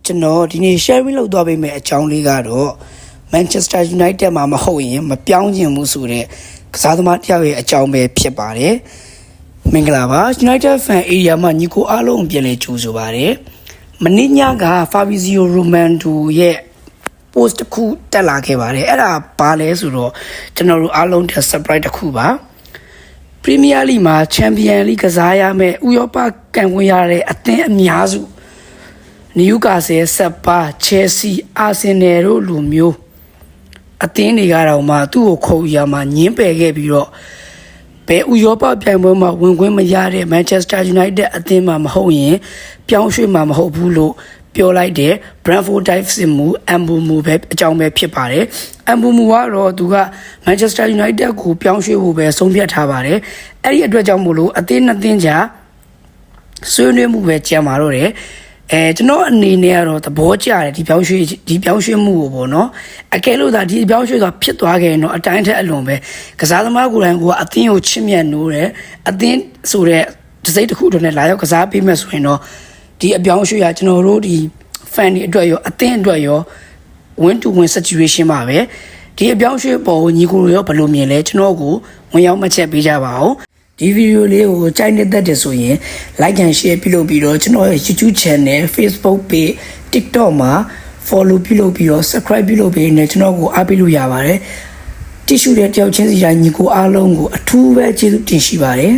ကျွန်တော်ဒီနေ့ sharing လုပ်သွားပေးမယ့်အကြောင်းလေးကတော့ Manchester United မှာမဟုတ်ရင်မပြောင်းချင်ဘူးဆိုတဲ့ကစားသမားတစ်ယောက်ရဲ့အကြောင်းပဲဖြစ်ပါတယ်။မင်္ဂလာပါ United fan area မှာညီကိုအားလုံးပြန်လည်ကြိုဆိုပါရစေ။မနေ့ညက Fabrizio Romano ရဲ့ post တစ်ခုတက်လာခဲ့ပါတယ်။အဲ့ဒါဘာလဲဆိုတော့ကျွန်တော်တို့အားလုံးတဲ့ surprise တစ်ခုပါ။ Premier League မှာ Champions League ကစားရမယ့်ဥရောပကန်ဝင်ရတဲ့အသင်းအများစုNewcastle ဆက်ပါ Chelsea Arsenal တို့လိုမျိုးအသင်းတွေကတော့မှသူ့ကိုခုံရမှာညင်းပယ်ခဲ့ပြီးတော့ဘယ်ဥရောပပြိုင်ပွဲမှာဝင်ခွင့်မရတဲ့ Manchester United အသင်းမှာမဟုတ်ရင်ပြောင်းရွှေ့မှာမဟုတ်ဘူးလို့ပြောလိုက်တဲ့ Brentford Dive မူ Mbumo ပဲအကြောင်းပဲဖြစ်ပါတယ်။ Mbumo ကတော့သူက Manchester United ကိုပြောင်းရွှေ့ဖို့ပဲဆုံးဖြတ်ထားပါတယ်။အဲ့ဒီအတွက်ကြောင့်မို့လို့အသင်းနှစ်သင်းကြားဆွေးနွေးမှုပဲကြံပါတော့တယ်။ကျွန်တော်အနေနဲ့ကတော့သဘောကျတယ်ဒီပြောင်းရွှေ့မှုကိုပေါ့နော်အကယ်လို့ဒါဒီပြောင်းရွှေ့သွားဖြစ်သွားခဲ့ရင်တော့အတိုင်းထက်အလွန်ပဲကစားသမားကိုယ်တိုင်ကအသင်းကိုချစ်မြတ်နိုးတယ်အသင်းဆိုတဲ့ဒီစိတ်တစ်ခုတည်းနဲ့လာရောက်ကစားပေးမယ်ဆိုရင်တော့ဒီအပြောင်းရွှေ့ရကျွန်တော်တို့ဒီ fan တွေအတွက်ရောအသင်းအတွက်ရော win to win situation ပါပဲဒီအပြောင်းရွှေ့ပေါ်ကိုညီကိုရောဘယ်လိုမြင်လဲကျွန်တော်ကိုဝင်ရောက်မှတ်ချက်ပေးကြပါဦးဒီဗီဒီယိုလေးကိုကြိုက်နေတဲ့ဆိုရင် like and share ပြုလုပ်ပြီးတော့ကျွန်တော်ရဲ့ YouTube channel Facebook page TikTok မှာ follow ပြုလုပ်ပြီးတော့ subscribe ပြုလုပ်ပြီးနေကျွန်တော်ကိုအားပေးလို့ရပါတယ်တ िश တဲ့တယောက်ချင်းစီတိုင်းညီကိုအားလုံးကိုအထူးပဲကျေးဇူးတင်ရှိပါတယ်